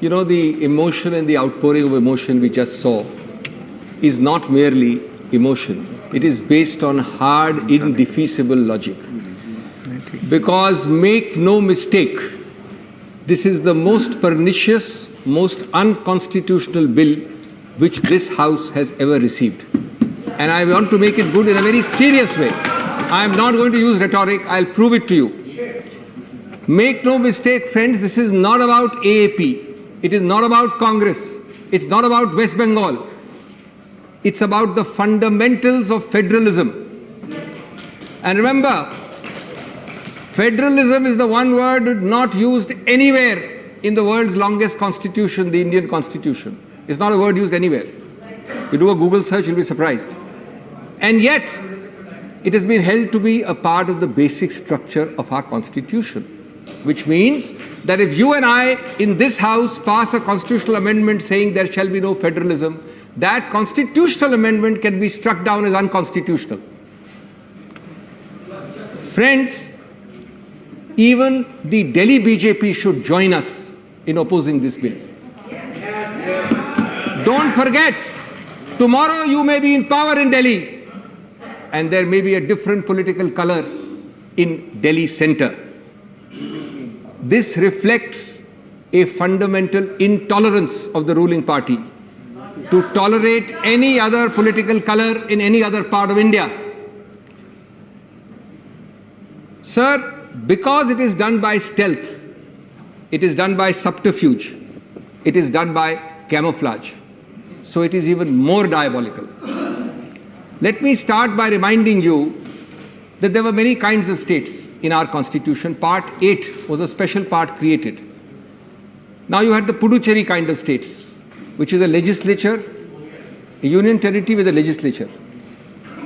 You know, the emotion and the outpouring of emotion we just saw is not merely emotion. It is based on hard, indefeasible logic. Because make no mistake, this is the most pernicious, most unconstitutional bill which this House has ever received. And I want to make it good in a very serious way. I am not going to use rhetoric, I'll prove it to you. Make no mistake, friends, this is not about AAP. It is not about Congress. It's not about West Bengal. It's about the fundamentals of federalism. And remember, federalism is the one word not used anywhere in the world's longest constitution, the Indian Constitution. It's not a word used anywhere. You do a Google search, you'll be surprised. And yet, it has been held to be a part of the basic structure of our Constitution. Which means that if you and I in this House pass a constitutional amendment saying there shall be no federalism, that constitutional amendment can be struck down as unconstitutional. Friends, even the Delhi BJP should join us in opposing this bill. Don't forget, tomorrow you may be in power in Delhi and there may be a different political color in Delhi center. This reflects a fundamental intolerance of the ruling party to tolerate any other political color in any other part of India. Sir, because it is done by stealth, it is done by subterfuge, it is done by camouflage, so it is even more diabolical. Let me start by reminding you that there were many kinds of states in our constitution. Part 8 was a special part created. Now you had the Puducherry kind of states, which is a legislature, a union territory with a legislature.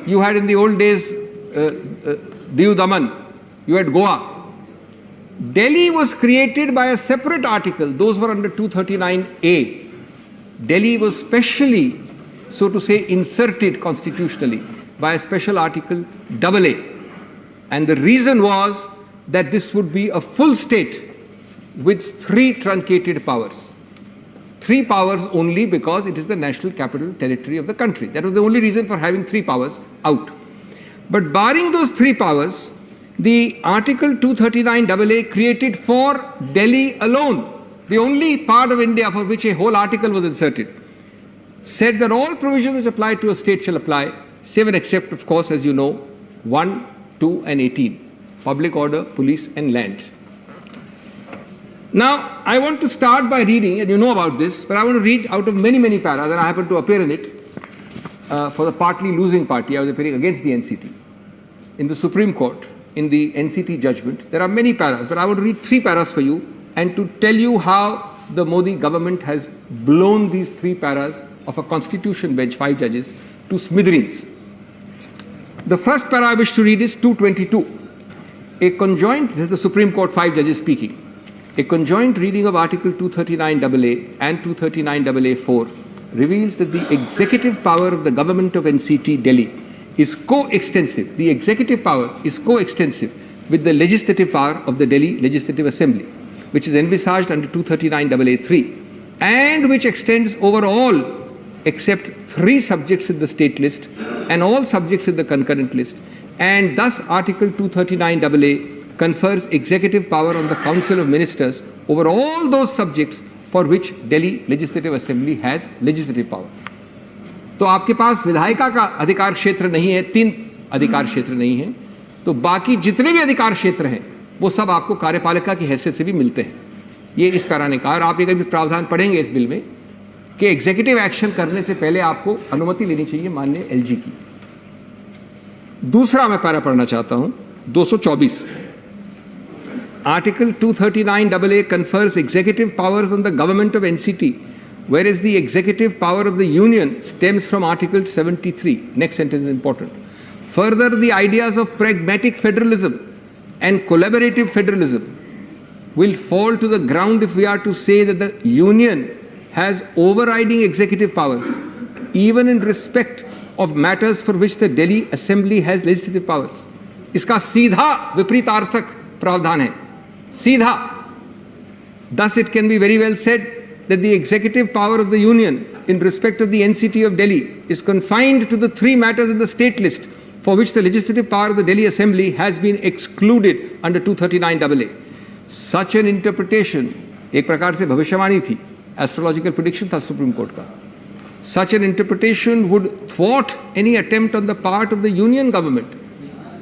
You had in the old days Diu Daman, you had Goa. Delhi was created by a separate article, those were under 239A. Delhi was specially, so to say, inserted constitutionally by a special article AA. And the reason was that this would be a full state with 3 truncated powers. 3 powers only because it is the national capital territory of the country. That was the only reason for having 3 powers out. But barring those 3 powers, the Article 239AA created for Delhi alone, the only part of India for which a whole article was inserted, said that all provisions which apply to a state shall apply, save and except, of course, as you know, 1, 2 and 18, public order, police and land. Now, I want to start by reading, and you know about this, but I want to read out of many, many paras, and I happen to appear in it for the partly losing party. I was appearing against the NCT. In the Supreme Court, in the NCT judgment, there are many paras, but I want to read 3 paras for you and to tell you how the Modi government has blown these 3 paras of a constitution bench, 5 judges, to smithereens. The first para I wish to read is 222. A conjoint, this is the Supreme Court 5 judges speaking, a conjoint reading of Article 239AA and 239AA4 reveals that the executive power of the government of NCT Delhi is co-extensive. The executive power is co-extensive with the legislative power of the Delhi Legislative Assembly, which is envisaged under 239AA3 and which extends over all except 3 subjects in the state list and all subjects in the concurrent list, and thus Article 239AA confers executive power on the Council of Ministers over all those subjects for which Delhi Legislative Assembly has legislative power. तो आपके पास विधायिका का अधिकार क्षेत्र नहीं है, 3 अधिकार क्षेत्र नहीं है, तो बाकी जितने भी अधिकार क्षेत्र हैं वो सब आपको कार्यपालिका की हैसियत से भी मिलते हैं. ये इस पैरा ने कहा. और आप एक भी प्रावधान पढ़ेंगे इस बिल में कि एग्जीक्यूटिव एक्शन करने से पहले आपको अनुमति लेनी चाहिए माननीय एलजी की. दूसरा मैं पैरा पढ़ना चाहता हूं, 224. Article 239AA confers executive powers on the government of NCT, whereas the executive power of the union stems from Article 73. Next sentence is important. Further, the ideas of pragmatic federalism and collaborative federalism will fall to the ground if we are to say that the union has overriding executive powers, even in respect of matters for which the Delhi Assembly has legislative powers. इसका सीधा विपरीतार्थक प्रावधान है, सीधा. Thus it can be very well said that the executive power of the Union in respect of the NCT of Delhi is confined to the 3 matters in the state list for which the legislative power of the Delhi Assembly has been excluded under 239AA. Such an interpretation, एक प्रकार से भविष्यवाणी थी, astrological prediction था supreme court का. Such an interpretation would thwart any attempt on the part of the Union government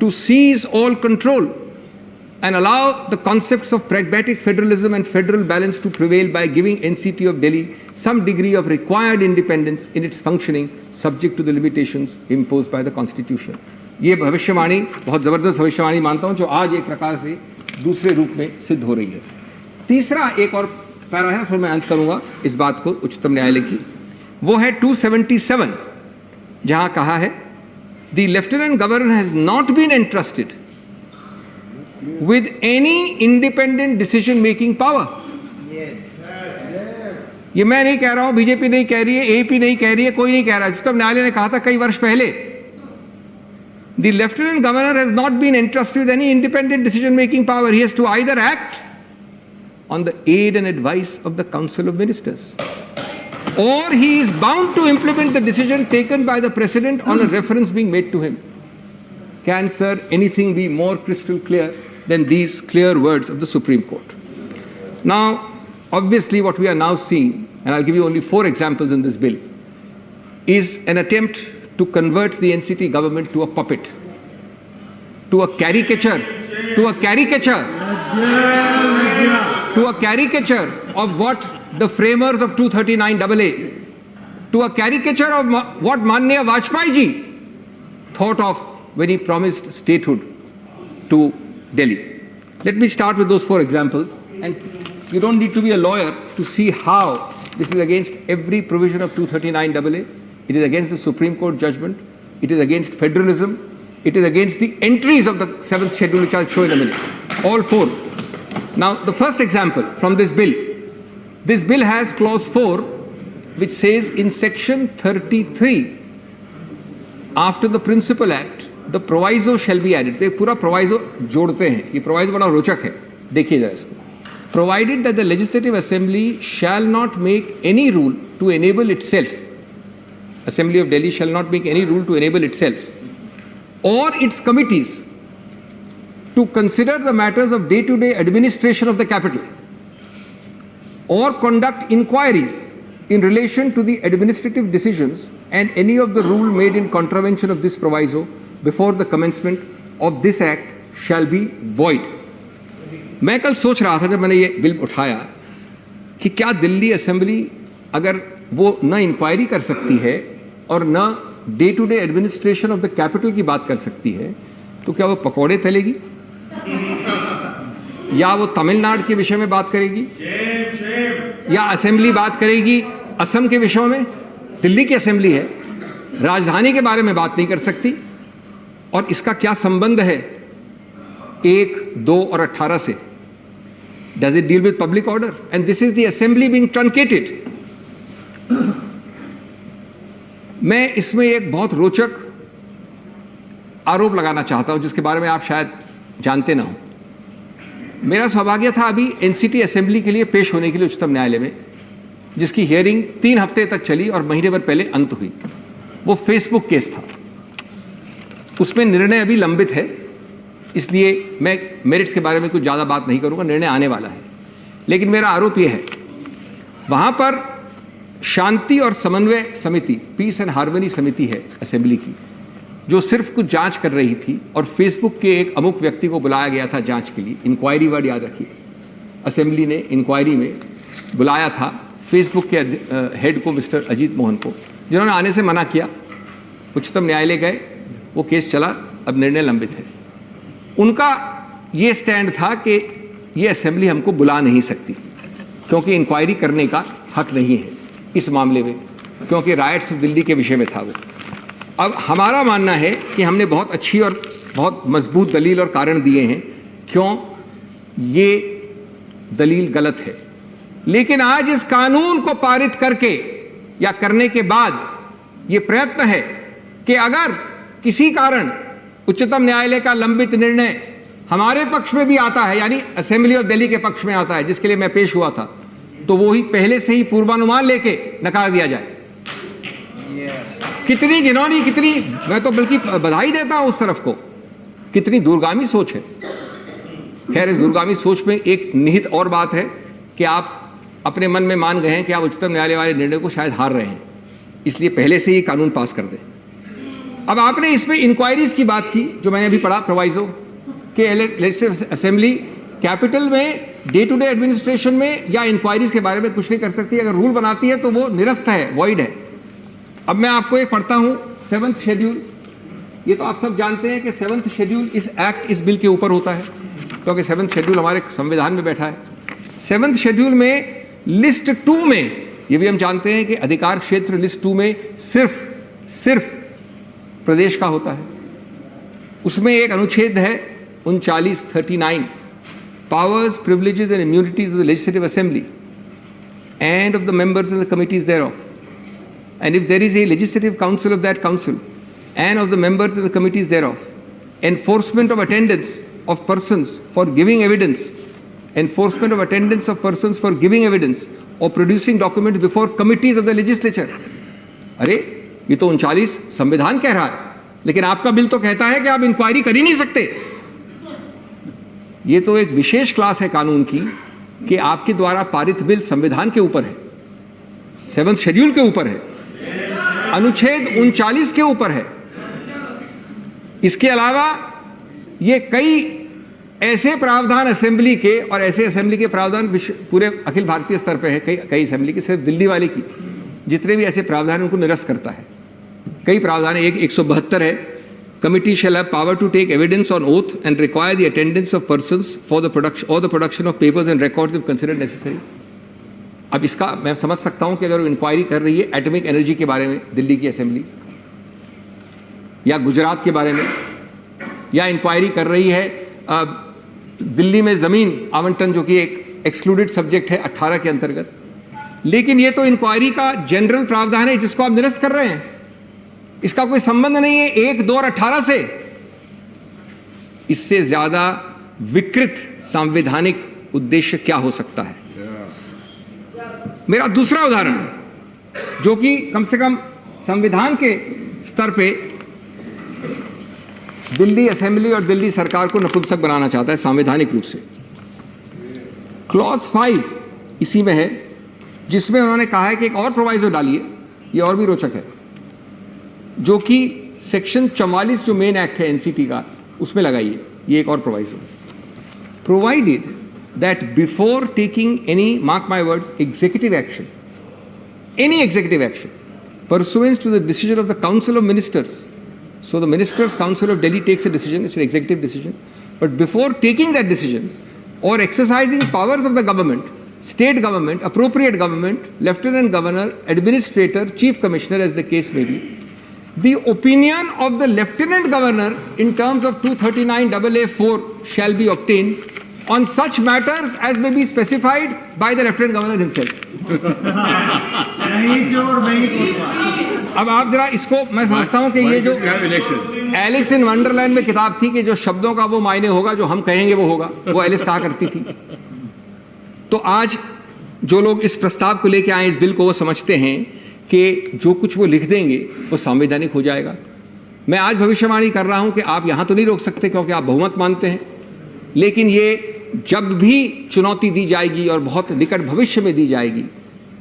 to seize all control and allow the concepts of pragmatic federalism and federal balance to prevail by giving NCT of Delhi some degree of required independence in its functioning subject to the limitations imposed by the Constitution. ये भविष्यवाणी बहुत जबरदस्त भविष्यवाणी मानता हूं जो आज एक प्रकार से दूसरे रूप में सिद्ध हो रही है. तीसरा एक और पैरा है, फिर मैं अंत करूंगा इस बात को उच्चतम न्यायालय की, वो है 277, जहां कहा है the lieutenant governor has not been entrusted with any independent decision making power. ये मैं नहीं कह रहा हूं, बीजेपी नहीं कह रही है, एपी नहीं कह रही है, कोई नहीं कह रहा. उच्चतम न्यायालय ने कहा था कई वर्ष पहले, the lieutenant governor has not been entrusted with any independent decision making power. He has to either act on the aid and advice of the Council of Ministers, or he is bound to implement the decision taken by the President on a reference being made to him. Can, sir, anything be more crystal clear than these clear words of the Supreme Court? Now, obviously what we are now seeing, and I'll give you only 4 examples in this bill, is an attempt to convert the NCT government to a puppet, to a caricature of what the framers of 239AA, to a caricature of what Mannya Vajpayee ji thought of when he promised statehood to Delhi. Let me start with those 4 examples, and you don't need to be a lawyer to see how this is against every provision of 239AA. It is against the Supreme Court judgment. It is against federalism. It is against the entries of the 7th schedule, which I'll show in a minute. All 4. Now, the first example from this bill has clause 4, which says in section 33, after the Principal Act, the proviso shall be added. तो पूरा proviso जोड़ते हैं. ये proviso बड़ा रोचक है. देखिए जरा इसको. Provided that the Legislative Assembly shall not make any rule to enable itself, Assembly of Delhi shall not make any rule to enable itself or its committees to consider the matters of day-to-day administration of the capital or conduct inquiries in relation to the administrative decisions and any of the rule made in contravention of this proviso before the commencement of this act shall be void. मैं कल सोच रहा था जब मैंने ये bill उठाया कि क्या दिल्ली असेंबली अगर वो न इंक्वायरी कर सकती है और न day to day administration of the capital की बात कर सकती है, तो क्या वो पकौड़े तलेगी या वो तमिलनाडु के विषय में बात करेगी या असेंबली बात करेगी असम के विषयों में? दिल्ली की असेंबली है, राजधानी के बारे में बात नहीं कर सकती. और इसका क्या संबंध है 1, 2 और 18 से? Does it deal with public order? And this is the assembly being truncated. मैं इसमें एक बहुत रोचक आरोप लगाना चाहता हूं जिसके बारे में आप शायद जानते ना हो. मेरा सौभाग्य था अभी एनसीटी असेंबली के लिए पेश होने के लिए उच्चतम न्यायालय में, जिसकी हियरिंग 3 हफ्ते तक चली और महीने भर पहले अंत हुई. वो फेसबुक केस था. उसमें निर्णय अभी लंबित है, इसलिए मैं मेरिट्स के बारे में कुछ ज़्यादा बात नहीं करूंगा, निर्णय आने वाला है. लेकिन मेरा आरोप यह है, वहां पर शांति और समन्वय समिति, पीस एंड हार्मनी समिति है असेंबली की, जो सिर्फ कुछ जांच कर रही थी और फेसबुक के एक अमुक व्यक्ति को बुलाया गया था जांच के लिए. इंक्वायरी वर्ड याद रखिए, असेंबली ने इंक्वायरी में बुलाया था फेसबुक के हेड को, मिस्टर अजीत मोहन को, जिन्होंने आने से मना किया. उच्चतम न्यायालय गए, वो केस चला, अब निर्णय लंबित है. उनका ये स्टैंड था कि ये असेंबली हमको बुला नहीं सकती क्योंकि इंक्वायरी करने का हक नहीं है इस मामले में, क्योंकि राइट्स ऑफ दिल्ली के विषय में था वो. अब हमारा मानना है कि हमने बहुत अच्छी और बहुत मजबूत दलील और कारण दिए हैं क्यों ये दलील गलत है. लेकिन आज इस कानून को पारित करके या करने के बाद ये प्रयत्न है कि अगर किसी कारण उच्चतम न्यायालय का लंबित निर्णय हमारे पक्ष में भी आता है, यानी असेंबली ऑफ दिल्ली के पक्ष में आता है, जिसके लिए मैं पेश हुआ था, तो वो ही पहले से ही पूर्वानुमान लेके नकार दिया जाए। कितनी घिनौनी, कितनी, मैं तो बल्कि बधाई देता हूं उस तरफ को, कितनी दूरगामी सोच है। खैर, इस दूरगामी सोच में एक निहित और बात है कि आप अपने मन में मान गए हैं कि आप उच्चतम न्यायालय वाले निर्णय को शायद हार रहे हैं, इसलिए पहले से ही कानून पास कर दें। अब आपने इसमें इंक्वायरीज की बात की, जो मैंने अभी पढ़ा प्रोवाइजो कि लेजिस्लेटिव असेंबली कैपिटल में डे टू डे एडमिनिस्ट्रेशन में या इंक्वायरीज के बारे में कुछ नहीं कर सकती। अगर रूल बनाती है तो वो निरस्त है, वॉइड है। अब मैं आपको एक पढ़ता हूं 7th शेड्यूल। ये तो आप सब जानते हैं कि 7th शेड्यूल इस एक्ट, इस बिल के ऊपर होता है, क्योंकि 7th शेड्यूल हमारे संविधान में बैठा है। 7th शेड्यूल में लिस्ट 2 में, ये भी हम जानते हैं कि अधिकार क्षेत्र लिस्ट 2 में सिर्फ प्रदेश का होता है। उसमें एक अनुच्छेद है 39 powers, privileges and immunities of the legislative assembly and of the members of the committees thereof, and if there is a legislative council of that council and of the members of the committees thereof, enforcement of attendance of persons for giving evidence, enforcement of attendance of persons for giving evidence or producing documents before committees of the legislature। अरे ये तो 39 संविधान कह रहा है, लेकिन आपका bill तो कहता है कि आप इंक्वायरी कर ही नहीं सकते। ये तो एक विशेष क्लास है कानून की कि आपके द्वारा पारित बिल संविधान के ऊपर है, 7th शेड्यूल के ऊपर है, अनुच्छेद 39 के ऊपर है। इसके अलावा ये कई ऐसे प्रावधान असेंबली के, और ऐसे असेंबली के प्रावधान पूरे अखिल भारतीय स्तर पे है, कई असेंबली की, सिर्फ दिल्ली वाले की जितने भी ऐसे प्रावधान उनको निरस्त करता है। कई प्रावधान, एक 172 है, committee shall have power to take evidence on oath and require the attendance of persons for the production of papers and records if considered necessary। अब इसका मैं समझ सकता हूं कि अगर वो इंक्वायरी कर रही है एटॉमिक एनर्जी के बारे में दिल्ली की असेंबली, या गुजरात के बारे में, या इंक्वायरी कर रही है दिल्ली में जमीन आवंटन, जो कि एक एक्सक्लूडेड सब्जेक्ट है 18 के अंतर्गत, लेकिन ये तो इंक्वायरी का जनरल प्रावधान है जिसको आप निरस्त कर रहे हैं। इसका कोई संबंध नहीं है 1, 2 और 18 से। इससे ज्यादा विकृत सांवैधानिक उद्देश्य क्या हो सकता है? मेरा दूसरा उदाहरण, जो कि कम से कम संविधान के स्तर पे दिल्ली असेंबली और दिल्ली सरकार को नपुंसक बनाना चाहता है संवैधानिक रूप से। क्लॉज 5 इसी में है, जिसमें उन्होंने कहा है कि एक और प्रोवाइजो डालिए, ये और भी रोचक है, जो कि सेक्शन 44 जो मेन एक्ट है एनसीटी का, उसमें लगाइए। ये एक और proviso, provided that before taking any, mark my words, executive action, any executive action pursuant to the decision of the Council of Ministers, so the Ministers' Council of Delhi takes a decision, it's an executive decision, but before taking that decision or exercising powers of the government, state government, appropriate government, lieutenant governor, administrator, chief commissioner as the case may be, the opinion of the lieutenant governor in terms of 239AA4 shall be obtained on such matters as may be specified by the lieutenant governor himself। अब आप जरा इसको, मैं समझता हूं कि ये जो एलिस इन वंडरलैंड में किताब थी कि जो शब्दों का वो मायने होगा जो हम कहेंगे वो होगा, वो एलिस कहा करती थी। तो आज जो लोग इस प्रस्ताव को लेकर आए, इस बिल को, वो समझते हैं कि जो कुछ वो लिख देंगे वो संवैधानिक हो जाएगा। मैं आज भविष्यवाणी कर रहा हूं कि आप यहां तो नहीं रोक सकते क्योंकि आप बहुमत मानते हैं, लेकिन ये जब भी चुनौती दी जाएगी और बहुत निकट भविष्य में दी जाएगी,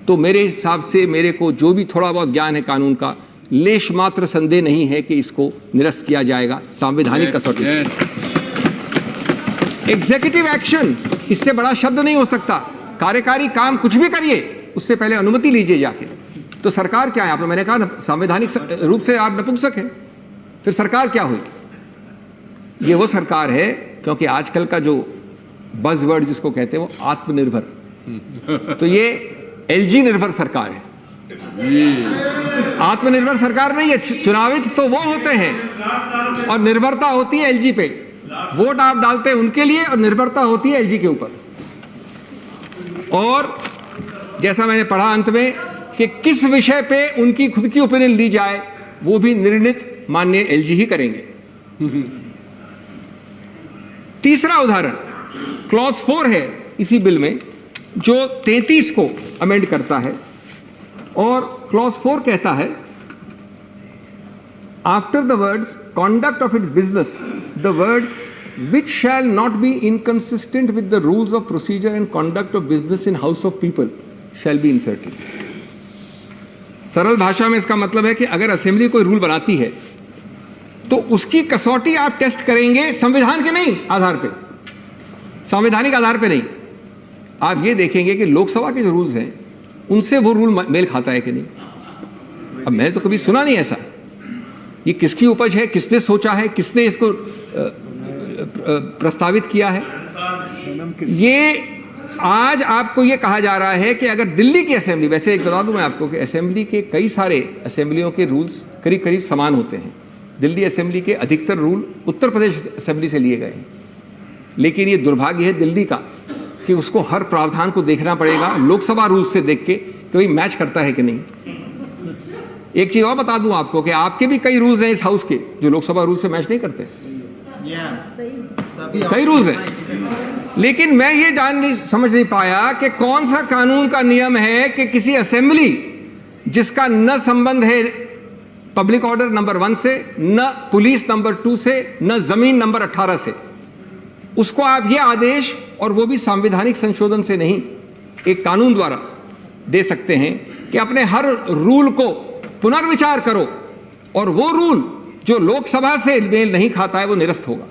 तो मेरे हिसाब से, मेरे को जो भी थोड़ा बहुत ज्ञान है कानून का, लेश मात्र संदेह नहीं है कि इसको निरस्त किया जाएगा संवैधानिक कसौटी। एग्जीक्यूटिव एक्शन, इससे बड़ा शब्द नहीं हो सकता। कार्यकारी काम कुछ भी करिए, उससे पहले अनुमति लीजिए जाके। तो सरकार क्या है? आपने, मैंने कहा संवैधानिक रूप से आप नपुंसक हैं, फिर सरकार क्या हुई? ये वो सरकार है, क्योंकि आजकल का जो बज़वर्ड जिसको कहते हैं वो आत्मनिर्भर, तो ये एलजी निर्भर सरकार है, आत्मनिर्भर सरकार नहीं है। चुनावित तो वो होते हैं और निर्भरता होती है एलजी पे, वोट आप डालते हैं उनके लिए और निर्भरता होती है एलजी के ऊपर। और जैसा मैंने पढ़ा अंत में कि किस विषय पे उनकी खुद की ओपिनियन ली जाए, वो भी निर्णित माननीय एलजी ही करेंगे। तीसरा उदाहरण क्लॉज 4 है इसी बिल में, जो 33 को अमेंड करता है और क्लॉज 4 कहता है, after the words conduct of its business, the words which shall not be inconsistent with the rules of procedure and conduct of business in house of people shall be inserted. सरल भाषा में इसका मतलब है कि अगर असेंबली कोई rule बनाती है तो उसकी कसौटी आप टेस्ट करेंगे संविधान के नहीं आधार पे, संवैधानिक आधार पे नहीं। आप ये देखेंगे कि लोकसभा के जो रूल्स हैं उनसे वो रूल मेल खाता है कि नहीं। अब मैंने तो कभी सुना नहीं ऐसा। ये किसकी उपज है, किसने सोचा है, किसने इसको प्रस्तावित किया है। ये आज आपको ये कहा जा रहा है कि अगर दिल्ली की असेंबली, वैसे एक बता दूं मैं आपको कि असेंबली के कई सारे असेंबलियों के रूल्स करीब करीब समान होते हैं। दिल्ली असेंबली के अधिकतर रूल उत्तर प्रदेश असेंबली से लिए गए हैं, लेकिन ये दुर्भाग्य है दिल्ली का कि उसको हर प्रावधान को देखना पड़ेगा लोकसभा रूल से देख के कि भाई मैच करता है कि नहीं। एक चीज और बता दूं आपको कि आपके भी कई रूल्स हैं इस हाउस के जो लोकसभा रूल से मैच नहीं करते। कई रूल्स हैं, लेकिन मैं ये समझ नहीं पाया कि कौन सा कानून का नियम है कि किसी असेंबली जिसका न संबंध है पब्लिक ऑर्डर नंबर 1 से, न पुलिस नंबर 2 से, न जमीन नंबर 18 से, उसको आप ये आदेश, और वो भी संवैधानिक संशोधन से नहीं, एक कानून द्वारा दे सकते हैं कि अपने हर रूल को पुनर्विचार करो और वो रूल जो लोकसभा से मेल नहीं खाता है वो निरस्त होगा।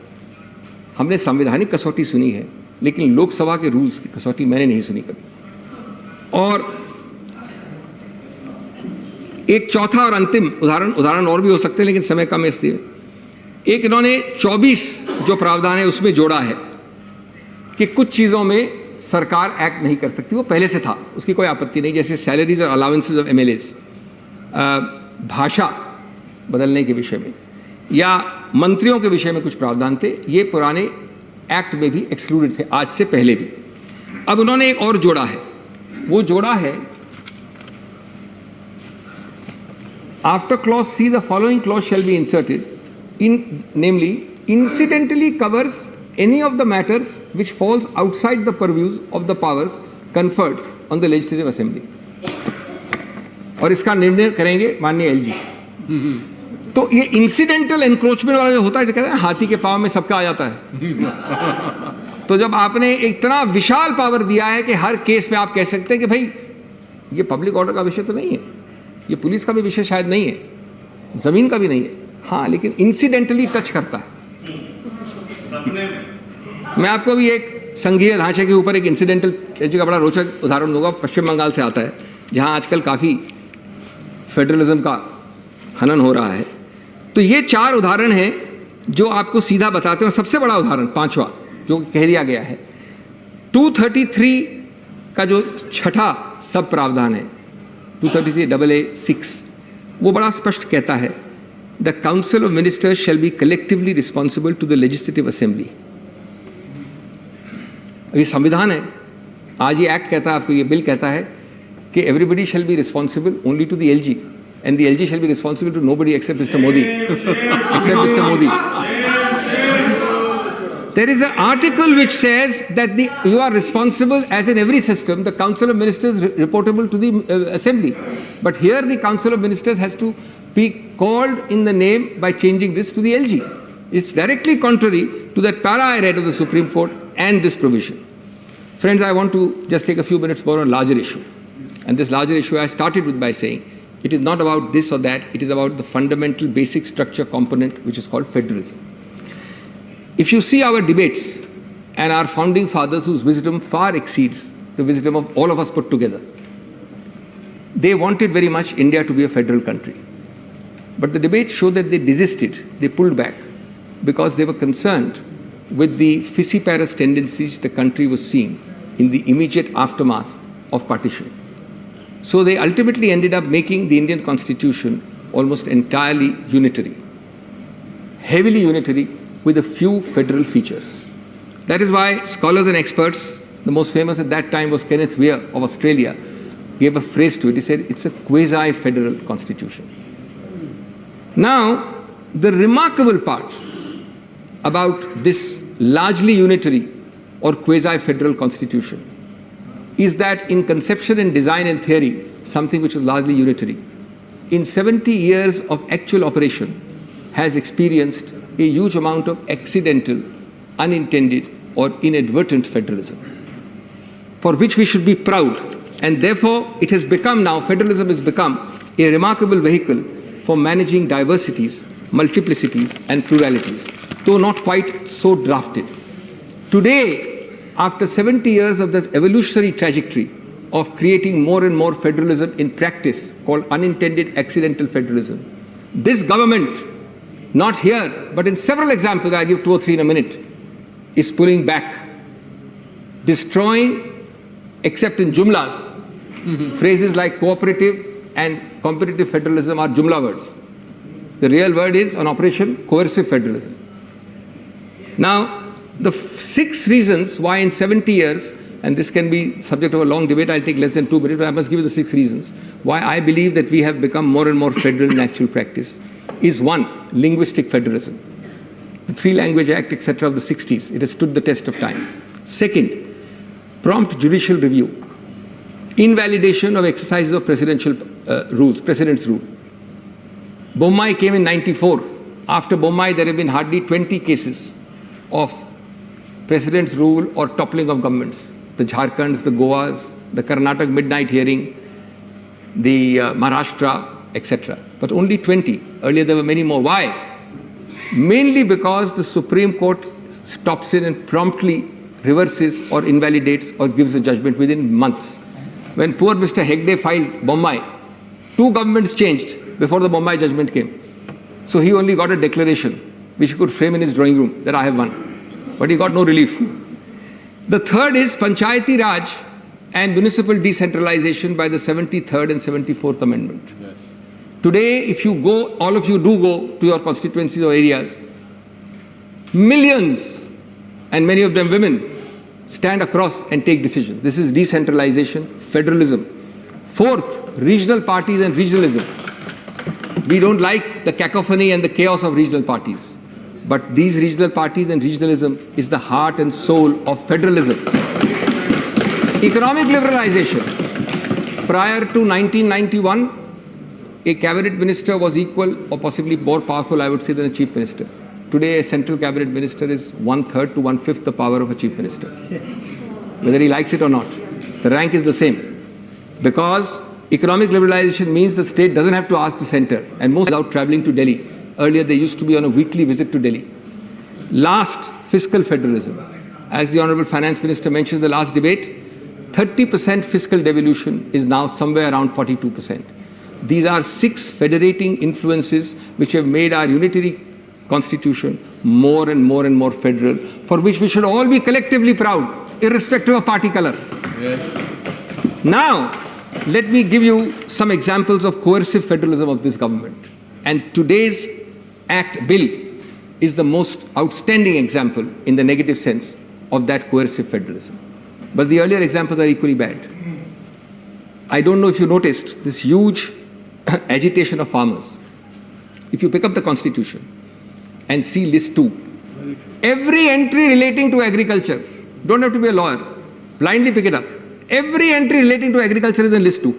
हमने संवैधानिक कसौटी सुनी है, लेकिन लोकसभा के रूल्स की कसौटी मैंने नहीं सुनी कभी। और एक चौथा और अंतिम उदाहरण और भी हो सकते हैं, लेकिन समय कम है इसलिए एक इन्होंने 24 जो प्रावधान है उसमें जोड़ा है कि कुछ चीजों में सरकार एक्ट नहीं कर सकती, वो पहले से था, उसकी कोई आपत्ति नहीं, जैसे सैलरीज और अलाउंसेस ऑफ एमएलएस, भाषा बदलने के विषय में या मंत्रियों के विषय में कुछ प्रावधान थे, ये पुराने एक्ट में भी एक्सक्लूडेड थे, आज से पहले भी। अब उन्होंने एक और जोड़ा है, वो जोड़ा है after clause see the following clause shall be inserted in namely incidentally covers any of the matters which falls outside the purviews of the powers conferred on the legislative assembly, और इसका निर्णय करेंगे माननीय एलजी। तो ये incidental encroachment वाला जो होता है, जो कहते हैं हाथी के पांव में सबका आ जाता है। तो जब आपने इतना विशाल पावर दिया है कि हर केस में आप कह सकते हैं कि भाई ये पब्लिक ऑर्डर का विषय तो नहीं है, ये पुलिस का भी विषय शायद नहीं है, जमीन का भी नहीं है, हाँ लेकिन इंसिडेंटली टच करता है। मैं आपको भी एक संघीय ढांचे के ऊपर एक इंसिडेंटल का बड़ा रोचक उदाहरण दूंगा, पश्चिम बंगाल से आता है, जहां आजकल काफी फेडरलिज्म का हनन हो रहा है। तो ये 4 उदाहरण हैं जो आपको सीधा बताते हैं। सबसे बड़ा उदाहरण 5वां जो कह दिया गया है, 233 का जो छठा सब प्रावधान है 233AA6, वो बड़ा स्पष्ट कहता है The Council of Ministers shall be collectively responsible to the Legislative Assembly. ये संविधान है, आज ये एक्ट कहता है, आपको ये बिल कहता है कि everybody shall be responsible only to the LG, and the LG shall be responsible to nobody except Mr. Modi. Except Mr. Modi. There is an article which says that you are responsible, as in every system, the Council of Ministers reportable to the Assembly. But here the Council of Ministers has to be called in the name by changing this to the LG. It's directly contrary to that para I read of the Supreme Court and this provision. Friends, I want to just take a few minutes more on a larger issue. And this larger issue I started with by saying, it is not about this or that, it is about the fundamental basic structure component which is called federalism. If you see our debates and our founding fathers whose wisdom far exceeds the wisdom of all of us put together, they wanted very much India to be a federal country. But the debates show that they desisted, they pulled back, because they were concerned with the fissiparous tendencies the country was seeing in the immediate aftermath of partition. So they ultimately ended up making the Indian Constitution almost entirely unitary, heavily unitary, with a few federal features. That is why scholars and experts, the most famous at that time was Kenneth Weir of Australia, gave a phrase to it. He said it's a quasi-federal constitution. Now, the remarkable part about this largely unitary or quasi-federal constitution is that in conception and design and theory, something which was largely unitary, in 70 years of actual operation, has experienced a huge amount of accidental, unintended, or inadvertent federalism, for which we should be proud. And therefore, it has become now, federalism has become a remarkable vehicle for managing diversities, multiplicities, and pluralities, though not quite so drafted. Today, after 70 years of the evolutionary trajectory of creating more and more federalism in practice, called unintended accidental federalism, this government, not here, but in several examples, I'll give 2 or 3 in a minute, is pulling back, destroying, except in jumlas. Phrases like cooperative and competitive federalism are jumla words. The real word is, on operation, coercive federalism. Now, the 6 reasons why in 70 years, and this can be subject of a long debate, I'll take less than 2 minutes, but I must give you the 6 reasons why I believe that we have become more and more federal in actual practice, is 1, linguistic federalism. The 3-Language Act, etc. of the 60s, it has stood the test of time. 2nd, prompt judicial review, invalidation of exercises of presidential rules, President's rule. Bommai came in 94. After Bommai, there have been hardly 20 cases of President's rule or toppling of governments. The Jharkhands, the Goas, the Karnataka midnight hearing, the Maharashtra, etc. But only 20. Earlier there were many more. Why? Mainly because the Supreme Court stops in and promptly reverses or invalidates or gives a judgment within months. When poor Mr. Hegde filed Bommai, 2 governments changed before the Bommai judgment came. So he only got a declaration, which he could frame in his drawing room, that I have won. But he got no relief. The 3rd is Panchayati Raj and municipal decentralization by the 73rd and 74th Amendment. Yes. Today, if you go, all of you do go to your constituencies or areas, millions, and many of them women, stand across and take decisions. This is decentralization, federalism. 4th, regional parties and regionalism. We don't like the cacophony and the chaos of regional parties. But these regional parties and regionalism is the heart and soul of federalism. Economic liberalization. Prior to 1991, a cabinet minister was equal or possibly more powerful, I would say, than a chief minister. Today, a central cabinet minister is 1/3 to 1/5 the power of a chief minister. Whether he likes it or not, the rank is the same. Because economic liberalization means the state doesn't have to ask the center, and most without traveling to Delhi. Earlier, they used to be on a weekly visit to Delhi. Last, fiscal federalism. As the Honorable Finance Minister mentioned in the last debate, 30% fiscal devolution is now somewhere around 42%. These are 6 federating influences which have made our unitary constitution more and more and more federal, for which we should all be collectively proud, irrespective of party color. Yes. Now, let me give you some examples of coercive federalism of this government. And today's bill is the most outstanding example in the negative sense of that coercive federalism. But the earlier examples are equally bad. I don't know if you noticed this huge agitation of farmers. If you pick up the Constitution and see list 2, every entry relating to agriculture, don't have to be a lawyer, blindly pick it up. Every entry relating to agriculture is in list 2.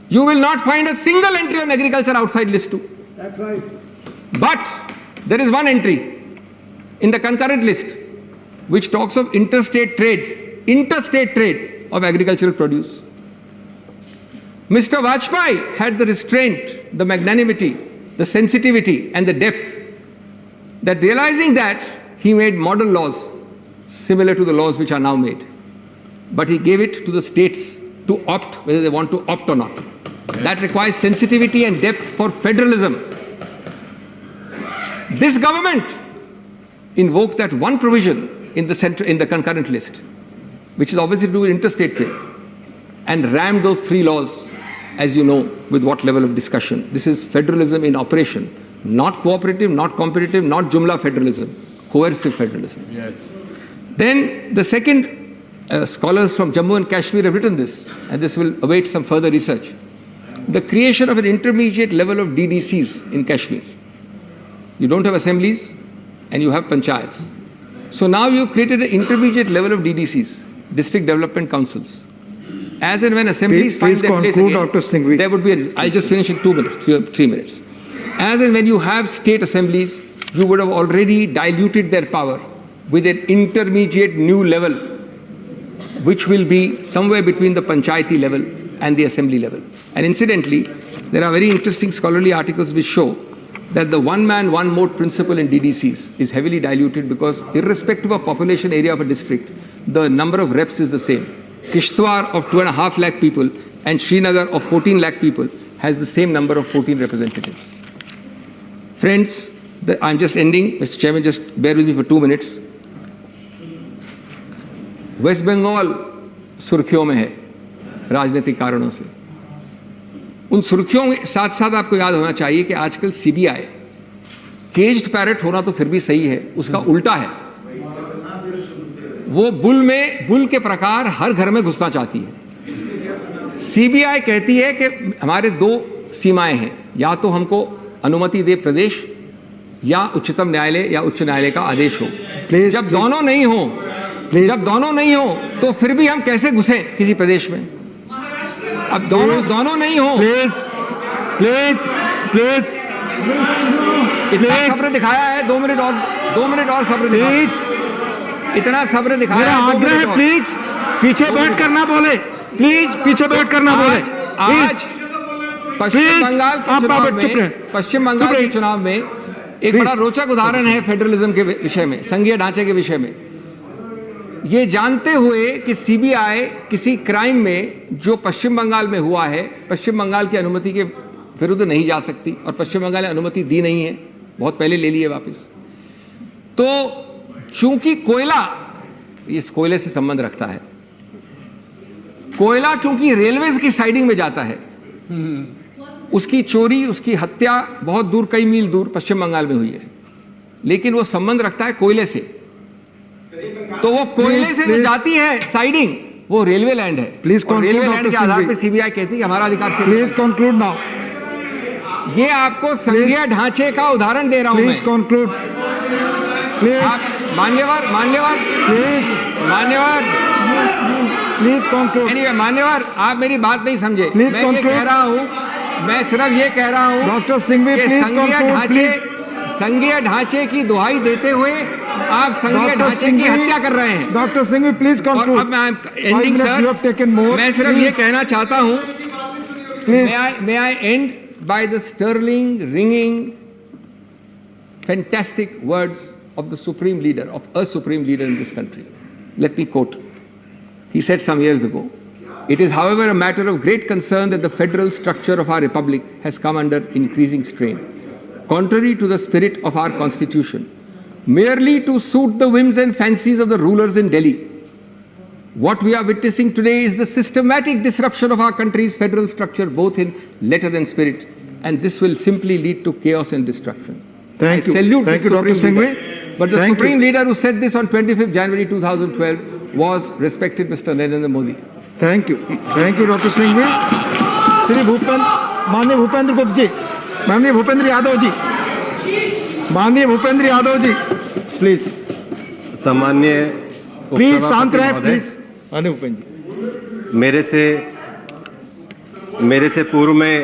You will not find a single entry on agriculture outside list 2. That's right. But there is one entry in the concurrent list which talks of interstate trade of agricultural produce. Mr. Vajpayee had the restraint, the magnanimity, the sensitivity and the depth that, realizing that, he made model laws similar to the laws which are now made. But he gave it to the states to opt whether they want to opt or not. That requires sensitivity and depth for federalism. This government invoked that one provision in the concurrent list, which is obviously to do with interstate trade, and rammed those 3 laws, as you know, with what level of discussion. This is federalism in operation. Not cooperative, not competitive, not jumla federalism. Coercive federalism. Yes. Then the second, scholars from Jammu and Kashmir have written this, and this will await some further research. The creation of an intermediate level of DDCs in Kashmir. You don't have assemblies and you have panchayats. So now you've created an intermediate level of DDCs. district development councils. As and when assemblies find their place conclude, again, Dr. Singhvi. there would be, I'll just finish in 2 minutes, 3 minutes. As and when you have state assemblies, you would have already diluted their power with an intermediate new level, which will be somewhere between the panchayati level and the assembly level. And incidentally, there are very interesting scholarly articles which show that the one man, one vote principle in DDCs is heavily diluted because irrespective of population area of a district, the number of reps is the same. Kishtwar of 2.5 lakh people and Srinagar of 14 lakh people has the same number of 14 representatives. Friends, I'm just ending. Mr. Chairman, just bear with me for 2 minutes. West Bengal सुर्खियों में है राजनीतिक कारणों से। उन सुर्खियों के साथ साथ आपको याद होना चाहिए कि आजकल सीबीआई केज्ड पैरेट होना तो फिर भी सही है, उसका उल्टा है। वो बुल के प्रकार हर घर में घुसना चाहती है। सीबीआई कहती है कि हमारे 2 सीमाएं हैं, या तो हमको अनुमति दे प्रदेश या उच्चतम न्यायालय या उच्च न्यायालय का आदेश हो। जब दोनों नहीं हो तो फिर भी हम कैसे घुसे किसी प्रदेश में? अब दोनों नहीं हो। प्लीज इतना सब्र दिखाया है, 2 मिनट और सब्र दिखाया। इतना सब्र दिखाया है, 2 मिनट और। प्लीज पीछे बैठ करना बोले, प्लीज पीछे बैठ करना बोले। आज पश्चिम बंगाल के चुनाव में एक बड़ा रोचक उदाहरण है फेडरलिज्म के विषय में, संघीय ढांचे के विषय में। ये जानते हुए कि सीबीआई किसी क्राइम में जो पश्चिम बंगाल में हुआ है, पश्चिम बंगाल की अनुमति के विरुद्ध नहीं जा सकती, और पश्चिम बंगाल ने अनुमति दी नहीं है, बहुत पहले ले ली है वापस। तो चूंकि कोयला इस कोयले से संबंध रखता है, कोयला क्योंकि रेलवेज की साइडिंग में जाता है, उसकी चोरी, उसकी हत्या बहुत दूर, कई मील दूर पश्चिम बंगाल में हुई है, लेकिन वो संबंध रखता है कोयले से। तो वो कोयले से जो जाती है साइडिंग, वो रेलवे लैंड है। रेलवे लैंड के आधार पे सीबीआई कहती है कि हमारा अधिकार। Please conclude now. ये आपको संघीय ढांचे का उदाहरण दे रहा हूं मैं। Please conclude. मान्यवर प्लीज कंक्लूड। एनीवे मान्यवर, आप मेरी बात नहीं समझे। मैं सिर्फ ये कह रहा हूं डॉक्टर सिंघवी, संघीय ढांचे की दुहाई देते हुए आप संघीय ढांचे की हत्या कर रहे हैं। Doctor Singhvi please conclude. अब मैं एंडिंग सर, मैं सिर्फ ये कहना चाहता हूं, may I end by the sterling, ringing, fantastic words of the supreme leader, of a supreme leader in this country. Let me quote. He said some years ago, "It is, however, a matter of great concern that the federal structure of our republic has come under increasing strain, contrary to the spirit of our constitution, merely to suit the whims and fancies of the rulers in Delhi. What we are witnessing today is the systematic disruption of our country's federal structure, both in letter and spirit, and this will simply lead to chaos and destruction." Thank you. Salute Thank the you, Dr. Supreme Singhvi. Leader. But the Supreme Leader who said this on 25th January 2012 was respected Mr. Narendra Modi. Thank you, Dr. Singhvi. Shri माननीय भूपेंद्र गुप्ता जी, माननीय Bhupendra Yadav ji, please सामान्य please शांत रहे, please. माननीय भूपेंद्र जी, मेरे से पूर्व में